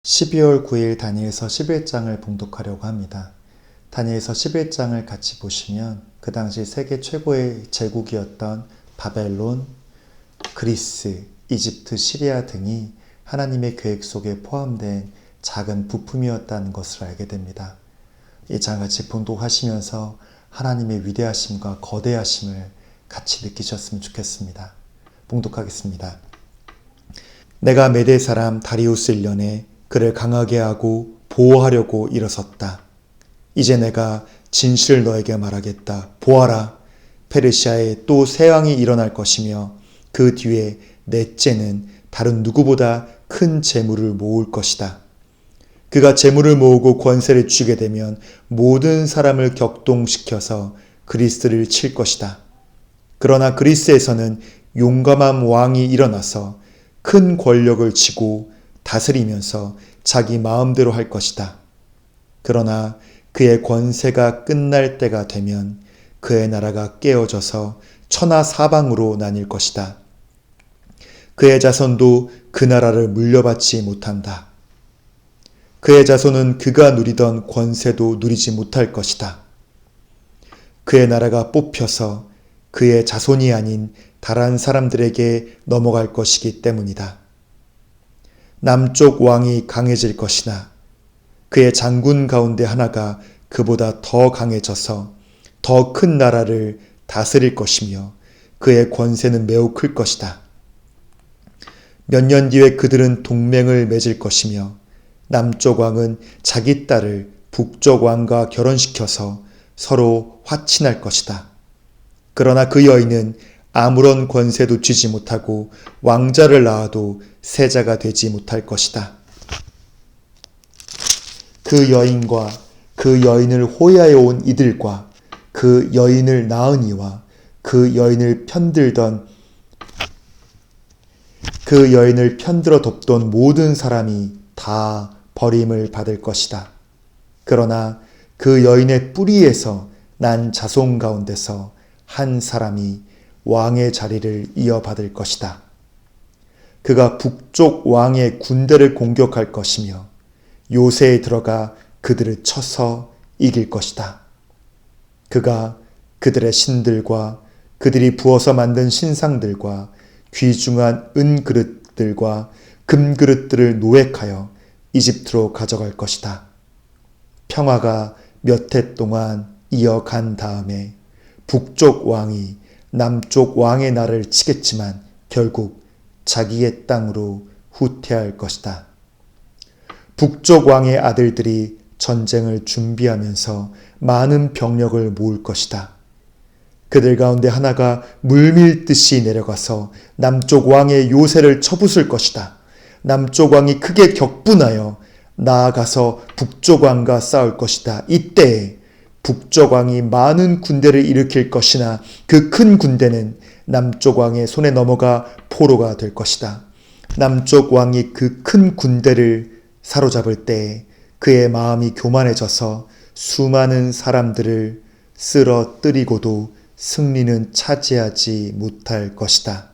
(12월 9일) 다니엘서 11장을 봉독하려고 합니다. 다니엘서 11장을 같이 보시면 그 당시 세계 최고의 제국이었던 바벨론, 그리스, 이집트, 시리아 등이 하나님의 계획 속에 포함된 작은 부품이었다는 것을 알게 됩니다. 이 장 같이 봉독하시면서 하나님의 위대하심과 거대하심을 같이 느끼셨으면 좋겠습니다. 봉독하겠습니다. 내가 메대 사람 다리우스 1년에 그를 강하게 하고 보호하려고 일어섰다. 이제 내가 진실을 너에게 말하겠다. 보아라, 페르시아에 또 새 왕이 일어날 것이며 그 뒤에 넷째는 다른 누구보다 큰 재물을 모을 것이다. 그가 재물을 모으고 권세를 쥐게 되면 모든 사람을 격동시켜서 그리스를 칠 것이다. 그러나 그리스에서는 용감한 왕이 일어나서 큰 권력을 쥐고 다스리면서 자기 마음대로 할 것이다. 그러나 그의 권세가 끝날 때가 되면 그의 나라가 깨어져서 천하 사방으로 나뉠 것이다. 그의 자손도 그 나라를 물려받지 못한다. 그의 자손은 그가 누리던 권세도 누리지 못할 것이다. 그의 나라가 뽑혀서 그의 자손이 아닌 다른 사람들에게 넘어갈 것이기 때문이다. 남쪽 왕이 강해질 것이나 그의 장군 가운데 하나가 그보다 더 강해져서 더 큰 나라를 다스릴 것이며 그의 권세는 매우 클 것이다. 몇 년 뒤에 그들은 동맹을 맺을 것이며 남쪽 왕은 자기 딸을 북쪽 왕과 결혼시켜서 서로 화친할 것이다. 그러나 그 여인은 아무런 권세도 쥐지 못하고 왕자를 낳아도 세자가 되지 못할 것이다. 그 여인과 그 여인을 호위하여 온 이들과 그 여인을 낳은 이와 그 여인을 편들어 돕던 모든 사람이 다 버림을 받을 것이다. 그러나 그 여인의 뿌리에서 난 자손 가운데서 한 사람이 왕의 자리를 이어받을 것이다. 그가 북쪽 왕의 군대를 공격할 것이며 요새에 들어가 그들을 쳐서 이길 것이다. 그가 그들의 신들과 그들이 부어서 만든 신상들과 귀중한 은그릇들과 금그릇들을 노획하여 이집트로 가져갈 것이다. 평화가 몇 해 동안 이어간 다음에 북쪽 왕이 남쪽 왕의 날을 치겠지만 결국 자기의 땅으로 후퇴할 것이다. 북쪽 왕의 아들들이 전쟁을 준비하면서 많은 병력을 모을 것이다. 그들 가운데 하나가 물밀듯이 내려가서 남쪽 왕의 요새를 쳐부술 것이다. 남쪽 왕이 크게 격분하여 나아가서 북쪽 왕과 싸울 것이다. 이때에 북쪽 왕이 많은 군대를 일으킬 것이나 그 큰 군대는 남쪽 왕의 손에 넘어가 포로가 될 것이다. 남쪽 왕이 그 큰 군대를 사로잡을 때에 그의 마음이 교만해져서 수많은 사람들을 쓰러뜨리고도 승리는 차지하지 못할 것이다.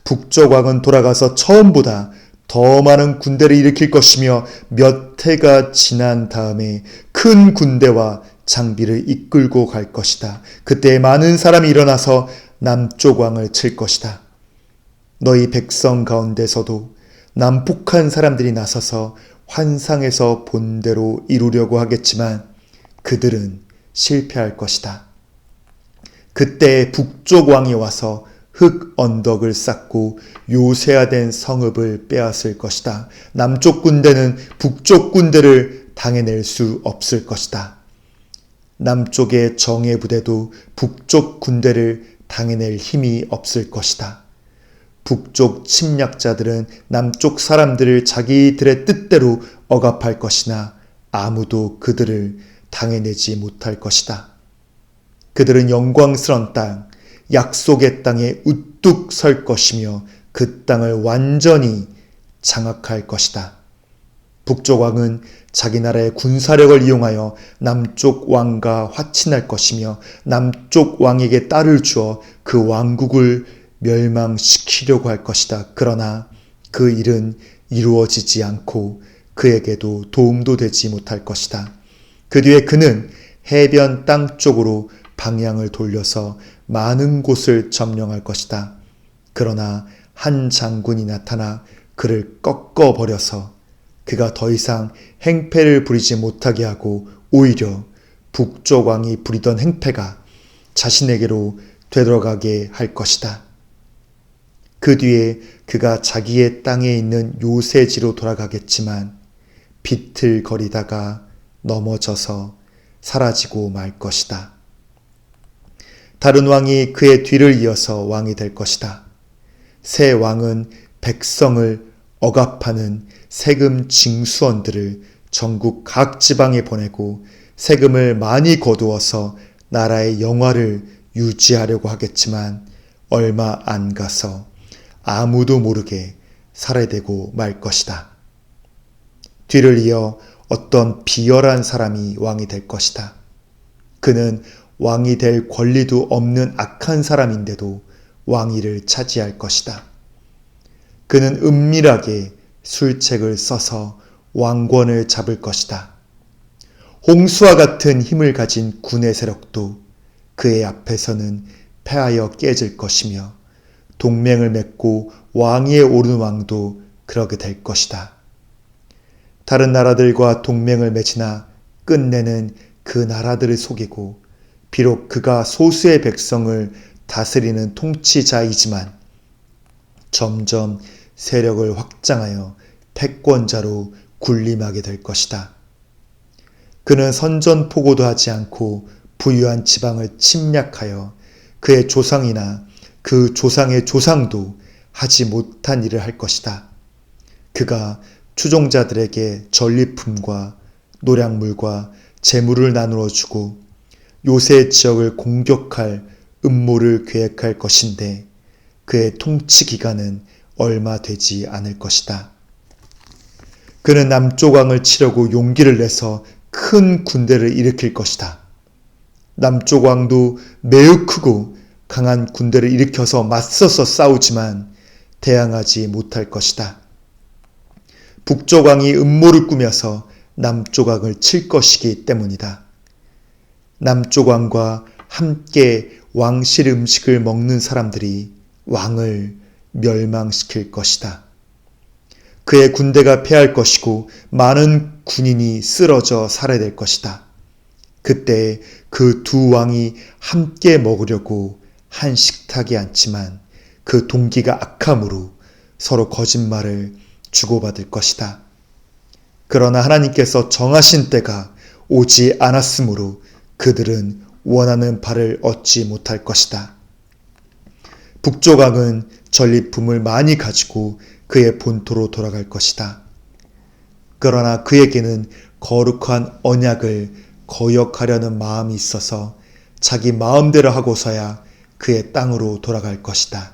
북쪽 왕은 돌아가서 처음보다 더 많은 군대를 일으킬 것이며 몇 해가 지난 다음에 큰 군대와 장비를 이끌고 갈 것이다. 그때 많은 사람이 일어나서 남쪽 왕을 칠 것이다. 너희 백성 가운데서도 난폭한 사람들이 나서서 환상에서 본 대로 이루려고 하겠지만 그들은 실패할 것이다. 그때 북쪽 왕이 와서 흙 언덕을 쌓고 요새화된 성읍을 빼앗을 것이다. 남쪽 군대는 북쪽 군대를 당해낼 수 없을 것이다. 남쪽의 정예 부대도 북쪽 군대를 당해낼 힘이 없을 것이다. 북쪽 침략자들은 남쪽 사람들을 자기들의 뜻대로 억압할 것이나 아무도 그들을 당해내지 못할 것이다. 그들은 영광스러운 땅, 약속의 땅에 우뚝 설 것이며 그 땅을 완전히 장악할 것이다. 북쪽 왕은 자기 나라의 군사력을 이용하여 남쪽 왕과 화친할 것이며 남쪽 왕에게 딸을 주어 그 왕국을 멸망시키려고 할 것이다. 그러나 그 일은 이루어지지 않고 그에게도 도움도 되지 못할 것이다. 그 뒤에 그는 해변 땅 쪽으로 방향을 돌려서 많은 곳을 점령할 것이다. 그러나 한 장군이 나타나 그를 꺾어버려서 그가 더 이상 행패를 부리지 못하게 하고 오히려 북쪽 왕이 부리던 행패가 자신에게로 되돌아가게 할 것이다. 그 뒤에 그가 자기의 땅에 있는 요새지로 돌아가겠지만 비틀거리다가 넘어져서 사라지고 말 것이다. 다른 왕이 그의 뒤를 이어서 왕이 될 것이다. 새 왕은 백성을 억압하는 세금 징수원들을 전국 각 지방에 보내고 세금을 많이 거두어서 나라의 영화를 유지하려고 하겠지만 얼마 안 가서 아무도 모르게 살해되고 말 것이다. 뒤를 이어 어떤 비열한 사람이 왕이 될 것이다. 그는 왕이 될 권리도 없는 악한 사람인데도 왕위를 차지할 것이다. 그는 은밀하게 술책을 써서 왕권을 잡을 것이다. 홍수와 같은 힘을 가진 군의 세력도 그의 앞에서는 패하여 깨질 것이며 동맹을 맺고 왕위에 오른 왕도 그러게 될 것이다. 다른 나라들과 동맹을 맺으나 끝내는 그 나라들을 속이고 비록 그가 소수의 백성을 다스리는 통치자이지만 점점 세력을 확장하여 패권자로 군림하게 될 것이다. 그는 선전포고도 하지 않고 부유한 지방을 침략하여 그의 조상이나 그 조상의 조상도 하지 못한 일을 할 것이다. 그가 추종자들에게 전리품과 노량물과 재물을 나누어 주고 요새 지역을 공격할 음모를 계획할 것인데 그의 통치 기간은 얼마 되지 않을 것이다. 그는 남쪽 왕을 치려고 용기를 내서 큰 군대를 일으킬 것이다. 남쪽 왕도 매우 크고 강한 군대를 일으켜서 맞서서 싸우지만 대항하지 못할 것이다. 북쪽 왕이 음모를 꾸며서 남쪽 왕을 칠 것이기 때문이다. 남쪽 왕과 함께 왕실 음식을 먹는 사람들이 왕을 멸망시킬 것이다. 그의 군대가 패할 것이고 많은 군인이 쓰러져 살해될 것이다. 그때 그 두 왕이 함께 먹으려고 한 식탁에 앉지만 그 동기가 악함으로 서로 거짓말을 주고받을 것이다. 그러나 하나님께서 정하신 때가 오지 않았으므로 그들은 원하는 바를 얻지 못할 것이다. 북쪽 왕은 전리품을 많이 가지고 그의 본토로 돌아갈 것이다. 그러나 그에게는 거룩한 언약을 거역하려는 마음이 있어서 자기 마음대로 하고서야 그의 땅으로 돌아갈 것이다.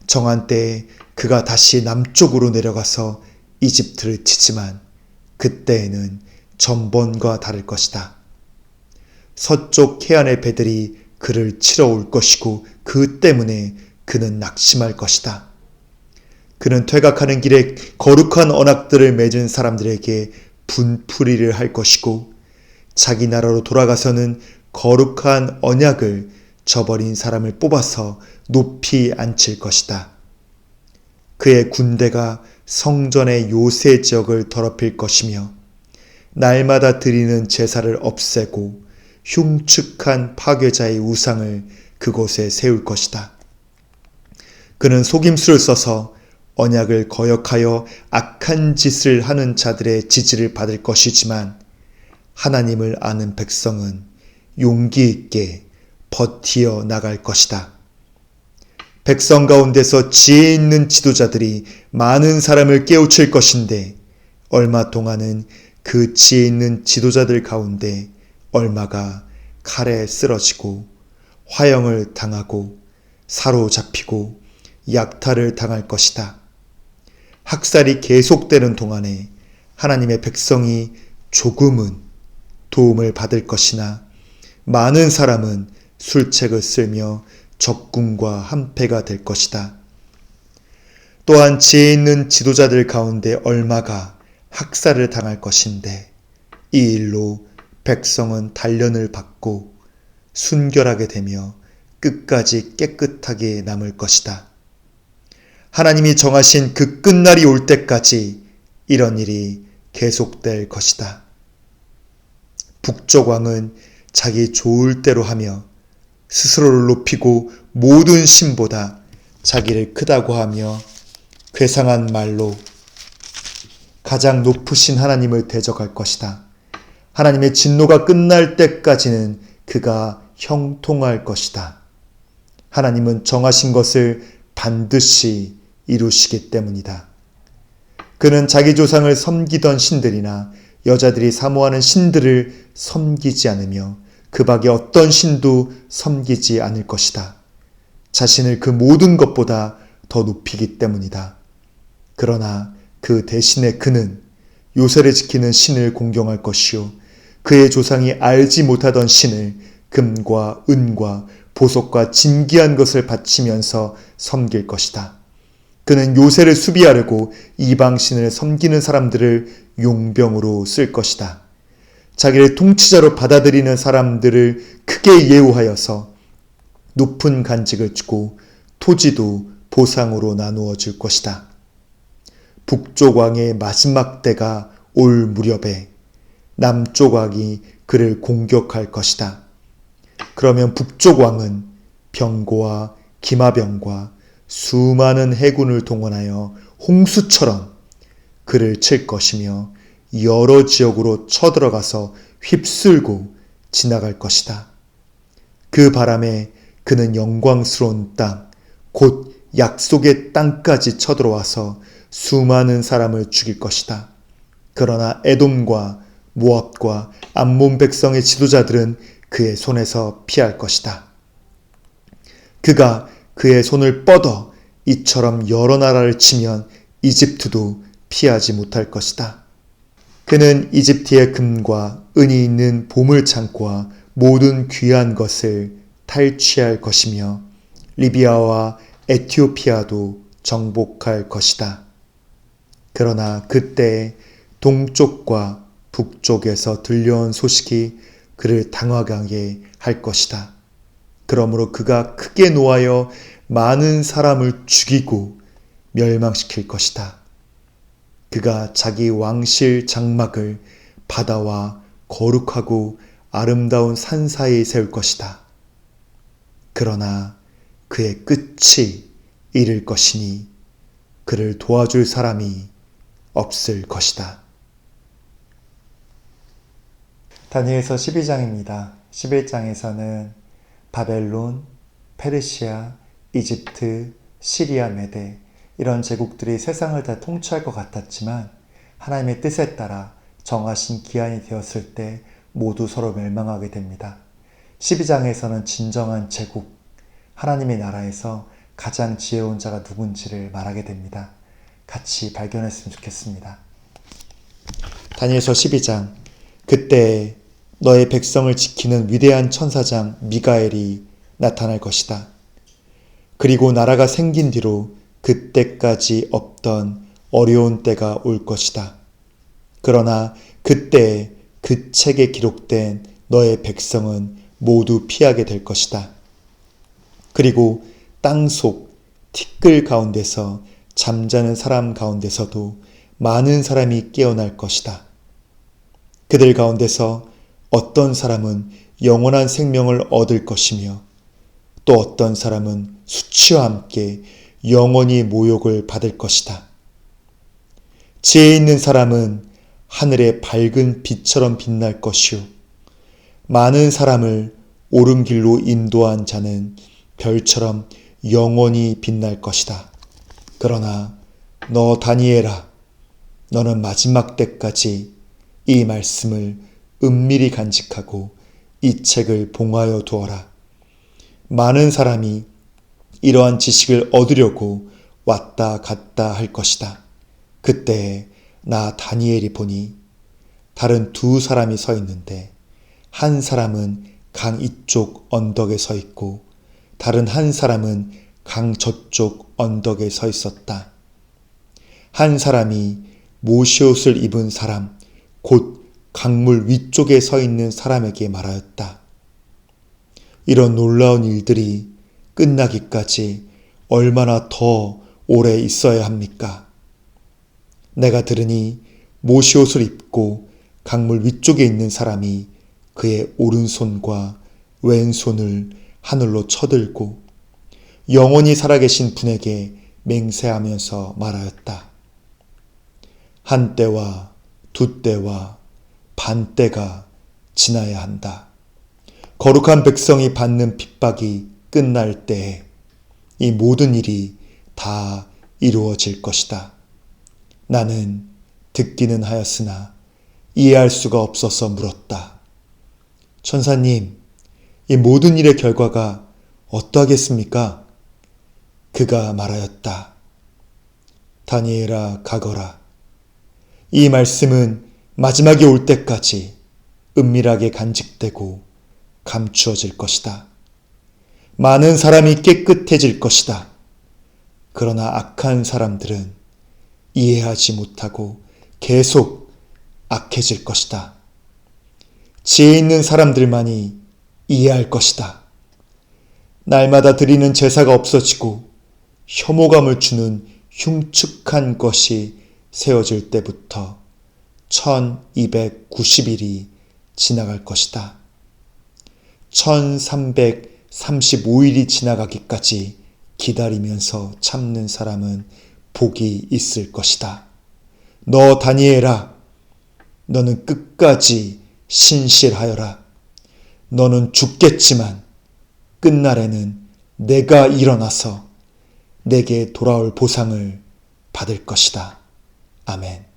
정한 때에 그가 다시 남쪽으로 내려가서 이집트를 치지만 그때에는 전번과 다를 것이다. 서쪽 해안의 배들이 그를 치러 올 것이고 그 때문에 그는 낙심할 것이다. 그는 퇴각하는 길에 거룩한 언약들을 맺은 사람들에게 분풀이를 할 것이고 자기 나라로 돌아가서는 거룩한 언약을 저버린 사람을 뽑아서 높이 앉힐 것이다. 그의 군대가 성전의 요새 지역을 더럽힐 것이며 날마다 드리는 제사를 없애고 흉측한 파괴자의 우상을 그곳에 세울 것이다. 그는 속임수를 써서 언약을 거역하여 악한 짓을 하는 자들의 지지를 받을 것이지만 하나님을 아는 백성은 용기 있게 버티어 나갈 것이다. 백성 가운데서 지혜 있는 지도자들이 많은 사람을 깨우칠 것인데 얼마 동안은 그 지혜 있는 지도자들 가운데 얼마가 칼에 쓰러지고 화형을 당하고 사로잡히고 약탈을 당할 것이다. 학살이 계속되는 동안에 하나님의 백성이 조금은 도움을 받을 것이나 많은 사람은 술책을 쓸며 적군과 한패가 될 것이다. 또한 지혜 있는 지도자들 가운데 얼마가 학살을 당할 것인데 이 일로 백성은 단련을 받고 순결하게 되며 끝까지 깨끗하게 남을 것이다. 하나님이 정하신 그 끝날이 올 때까지 이런 일이 계속될 것이다. 북쪽 왕은 자기 좋을 대로 하며 스스로를 높이고 모든 신보다 자기를 크다고 하며 괴상한 말로 가장 높으신 하나님을 대적할 것이다. 하나님의 진노가 끝날 때까지는 그가 형통할 것이다. 하나님은 정하신 것을 반드시 이루시기 때문이다. 그는 자기 조상을 섬기던 신들이나 여자들이 사모하는 신들을 섬기지 않으며 그 밖에 어떤 신도 섬기지 않을 것이다. 자신을 그 모든 것보다 더 높이기 때문이다. 그러나 그 대신에 그는 요새를 지키는 신을 공경할 것이요 그의 조상이 알지 못하던 신을 금과 은과 보석과 진귀한 것을 바치면서 섬길 것이다. 그는 요새를 수비하려고 이방신을 섬기는 사람들을 용병으로 쓸 것이다. 자기를 통치자로 받아들이는 사람들을 크게 예우하여서 높은 간직을 주고 토지도 보상으로 나누어 줄 것이다. 북쪽 왕의 마지막 때가 올 무렵에 남쪽 왕이 그를 공격할 것이다. 그러면 북쪽 왕은 병고와 기마병과 수많은 해군을 동원하여 홍수처럼 그를 칠 것이며 여러 지역으로 쳐들어가서 휩쓸고 지나갈 것이다. 그 바람에 그는 영광스러운 땅, 곧 약속의 땅까지 쳐들어와서 수많은 사람을 죽일 것이다. 그러나 에돔과 모압과 암몬 백성의 지도자들은 그의 손에서 피할 것이다. 그가 그의 손을 뻗어 이처럼 여러 나라를 치면 이집트도 피하지 못할 것이다. 그는 이집트의 금과 은이 있는 보물창고와 모든 귀한 것을 탈취할 것이며 리비아와 에티오피아도 정복할 것이다. 그러나 그때 동쪽과 북쪽에서 들려온 소식이 그를 당황하게 할 것이다. 그러므로 그가 크게 노하여 많은 사람을 죽이고 멸망시킬 것이다. 그가 자기 왕실 장막을 바다와 거룩하고 아름다운 산 사이에 세울 것이다. 그러나 그의 끝이 이를 것이니 그를 도와줄 사람이 없을 것이다. 다니엘서 12장입니다. 11장에서는 바벨론, 페르시아, 이집트, 시리아, 메대 이런 제국들이 세상을 다 통치할 것 같았지만 하나님의 뜻에 따라 정하신 기한이 되었을 때 모두 서로 멸망하게 됩니다. 12장에서는 진정한 제국, 하나님의 나라에서 가장 지혜로운 자가 누군지를 말하게 됩니다. 같이 발견했으면 좋겠습니다. 다니엘서 12장 그때 너의 백성을 지키는 위대한 천사장 미가엘이 나타날 것이다. 그리고 나라가 생긴 뒤로 그때까지 없던 어려운 때가 올 것이다. 그러나 그때 그 책에 기록된 너의 백성은 모두 피하게 될 것이다. 그리고 땅속 티끌 가운데서 잠자는 사람 가운데서도 많은 사람이 깨어날 것이다. 그들 가운데서 어떤 사람은 영원한 생명을 얻을 것이며 또 어떤 사람은 수치와 함께 영원히 모욕을 받을 것이다. 지혜 있는 사람은 하늘의 밝은 빛처럼 빛날 것이요 많은 사람을 옳은 길로 인도한 자는 별처럼 영원히 빛날 것이다. 그러나 너 다니엘아, 너는 마지막 때까지 이 말씀을 은밀히 간직하고 이 책을 봉하여 두어라. 많은 사람이 이러한 지식을 얻으려고 왔다 갔다 할 것이다. 그때 나 다니엘이 보니 다른 두 사람이 서 있는데 한 사람은 강 이쪽 언덕에 서 있고 다른 한 사람은 강 저쪽 언덕에 서 있었다. 한 사람이 모시옷을 입은 사람, 곧 강물 위쪽에 서 있는 사람에게 말하였다. 이런 놀라운 일들이 끝나기까지 얼마나 더 오래 있어야 합니까? 내가 들으니 모시옷을 입고 강물 위쪽에 있는 사람이 그의 오른손과 왼손을 하늘로 쳐들고 영원히 살아계신 분에게 맹세하면서 말하였다. 한 때와 두 때와 반 때가 지나야 한다. 거룩한 백성이 받는 핍박이 끝날 때에 이 모든 일이 다 이루어질 것이다. 나는 듣기는 하였으나 이해할 수가 없어서 물었다. 천사님, 이 모든 일의 결과가 어떠하겠습니까? 그가 말하였다. 다니엘아, 가거라. 이 말씀은 마지막에 올 때까지 은밀하게 간직되고 감추어질 것이다. 많은 사람이 깨끗해질 것이다. 그러나 악한 사람들은 이해하지 못하고 계속 악해질 것이다. 지혜 있는 사람들만이 이해할 것이다. 날마다 드리는 제사가 없어지고 혐오감을 주는 흉측한 것이 세워질 때부터 1290일이 지나갈 것이다. 1335일이 지나가기까지 기다리면서 참는 사람은 복이 있을 것이다. 너 다니엘아, 너는 끝까지 신실하여라. 너는 죽겠지만 끝날에는 내가 일어나서 내게 돌아올 보상을 받을 것이다. 아멘.